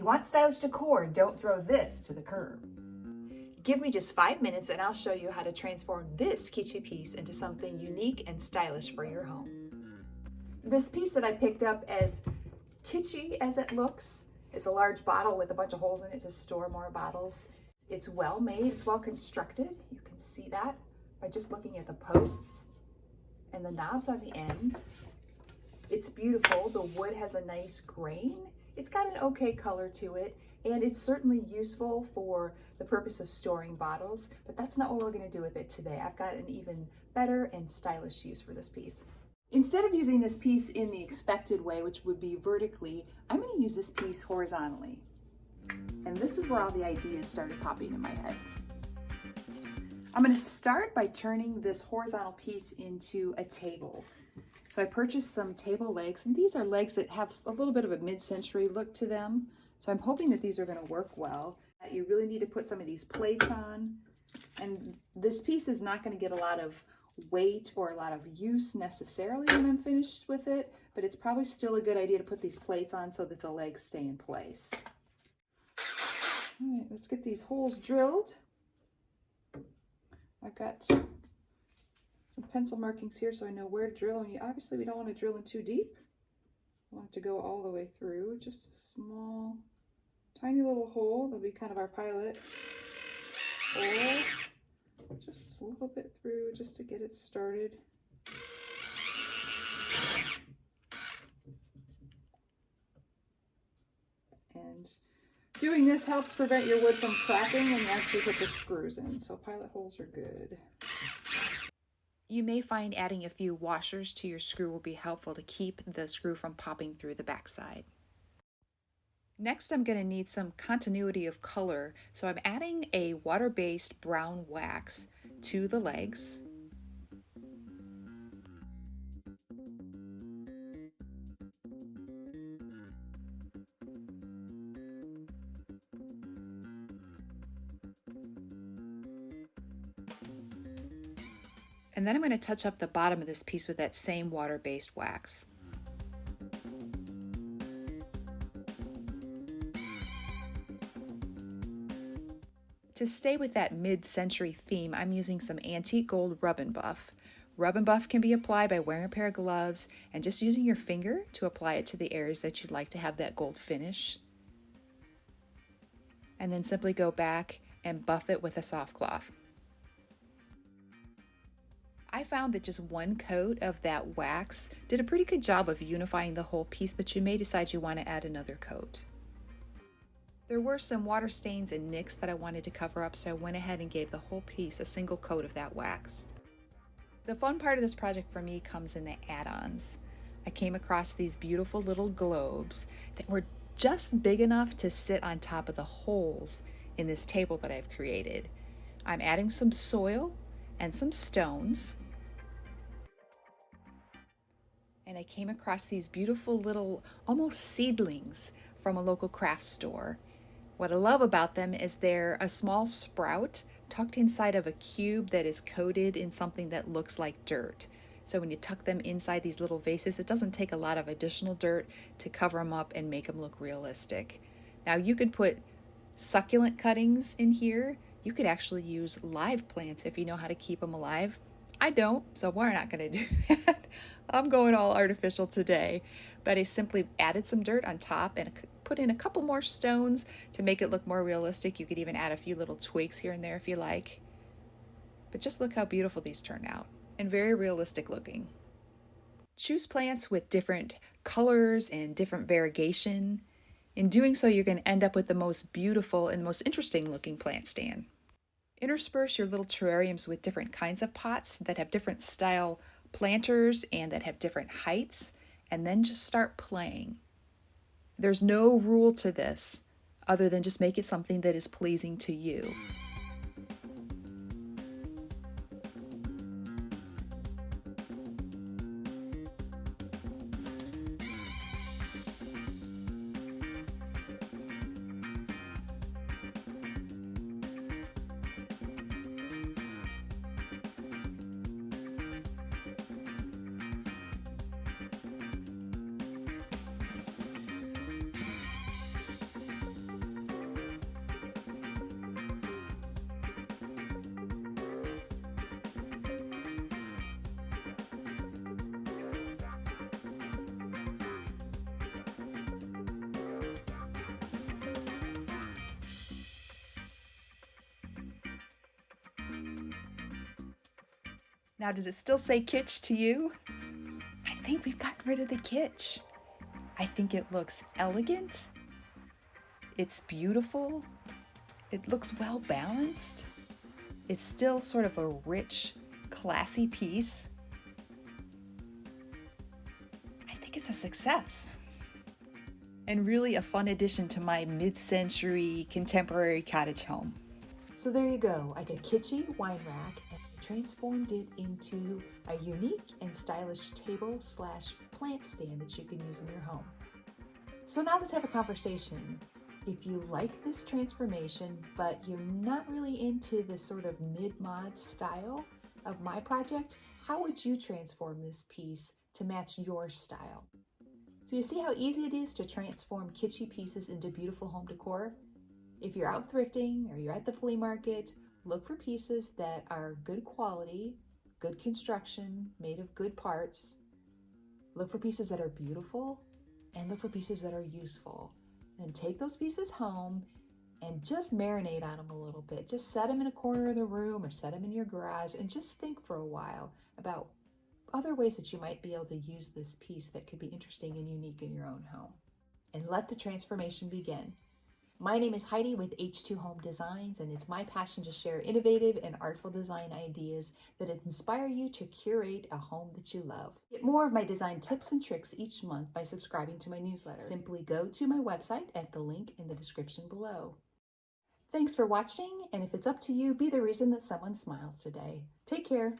you want stylish decor, don't throw this to the curb. Give me just 5 minutes and I'll show you how to transform this kitschy piece into something unique and stylish for your home. This piece that I picked up, as kitschy as it looks, it's a large bottle with a bunch of holes in it to store more bottles. It's well made, it's well constructed. You can see that by just looking at the posts and the knobs on the end. It's beautiful. The wood has a nice grain. It's got an okay color to it, and it's certainly useful for the purpose of storing bottles, but that's not what we're going to do with it today. I've got an even better and stylish use for this piece. Instead of using this piece in the expected way, which would be vertically, I'm going to use this piece horizontally. And this is where all the ideas started popping in my head. I'm going to start by turning this horizontal piece into a table. So I purchased some table legs, and these are legs that have a little bit of a mid-century look to them. So I'm hoping that these are going to work well. You really need to put some of these plates on, and this piece is not going to get a lot of weight or a lot of use necessarily when I'm finished with it, but it's probably still a good idea to put these plates on so that the legs stay in place. All right, let's get these holes drilled. I've got some pencil markings here so I know where to drill, and obviously we don't want to drill in too deep. We want it to go all the way through. Just a small, tiny little hole. That'll be kind of our pilot hole. Just a little bit through just to get it started. And doing this helps prevent your wood from cracking when you actually put the screws in, so pilot holes are good. You may find adding a few washers to your screw will be helpful to keep the screw from popping through the backside. Next, I'm going to need some continuity of color, so I'm adding a water-based brown wax to the legs. And then I'm going to touch up the bottom of this piece with that same water-based wax. To stay with that mid-century theme, I'm using some antique gold rub and buff. Rub and buff can be applied by wearing a pair of gloves and just using your finger to apply it to the areas that you'd like to have that gold finish. And then simply go back and buff it with a soft cloth. I found that just one coat of that wax did a pretty good job of unifying the whole piece, but you may decide you want to add another coat. There were some water stains and nicks that I wanted to cover up, so I went ahead and gave the whole piece a single coat of that wax. The fun part of this project for me comes in the add-ons. I came across these beautiful little globes that were just big enough to sit on top of the holes in this table that I've created. I'm adding some soil and some stones. And I came across these beautiful little, almost seedlings from a local craft store. What I love about them is they're a small sprout tucked inside of a cube that is coated in something that looks like dirt. So when you tuck them inside these little vases, it doesn't take a lot of additional dirt to cover them up and make them look realistic. Now you could put succulent cuttings in here. You could actually use live plants if you know how to keep them alive. I don't, so we're not going to do that. I'm going all artificial today, but I simply added some dirt on top and put in a couple more stones to make it look more realistic. You could even add a few little twigs here and there if you like. But just look how beautiful these turn out, and very realistic looking. Choose plants with different colors and different variegation. In doing so, you're going to end up with the most beautiful and most interesting looking plant stand. Intersperse your little terrariums with different kinds of pots that have different style planters and that have different heights, and then just start playing. There's no rule to this other than just make it something that is pleasing to you. Now, does it still say kitsch to you? I think we've gotten rid of the kitsch. I think it looks elegant. It's beautiful. It looks well balanced. It's still sort of a rich, classy piece. I think it's a success. And really a fun addition to my mid-century contemporary cottage home. So there you go. I took kitschy wine rack and transformed it into a unique and stylish table / plant stand that you can use in your home. So now let's have a conversation. If you like this transformation, but you're not really into the sort of mid-mod style of my project, how would you transform this piece to match your style? So you see how easy it is to transform kitschy pieces into beautiful home decor? If you're out thrifting or you're at the flea market, look for pieces that are good quality, good construction, made of good parts. Look for pieces that are beautiful, and look for pieces that are useful. And take those pieces home and just marinate on them a little bit. Just set them in a corner of the room or set them in your garage and just think for a while about other ways that you might be able to use this piece that could be interesting and unique in your own home. And let the transformation begin. My name is Heidi with H2 Home Designs, and it's my passion to share innovative and artful design ideas that inspire you to curate a home that you love. Get more of my design tips and tricks each month by subscribing to my newsletter. Simply go to my website at the link in the description below. Thanks for watching, and if it's up to you, be the reason that someone smiles today. Take care.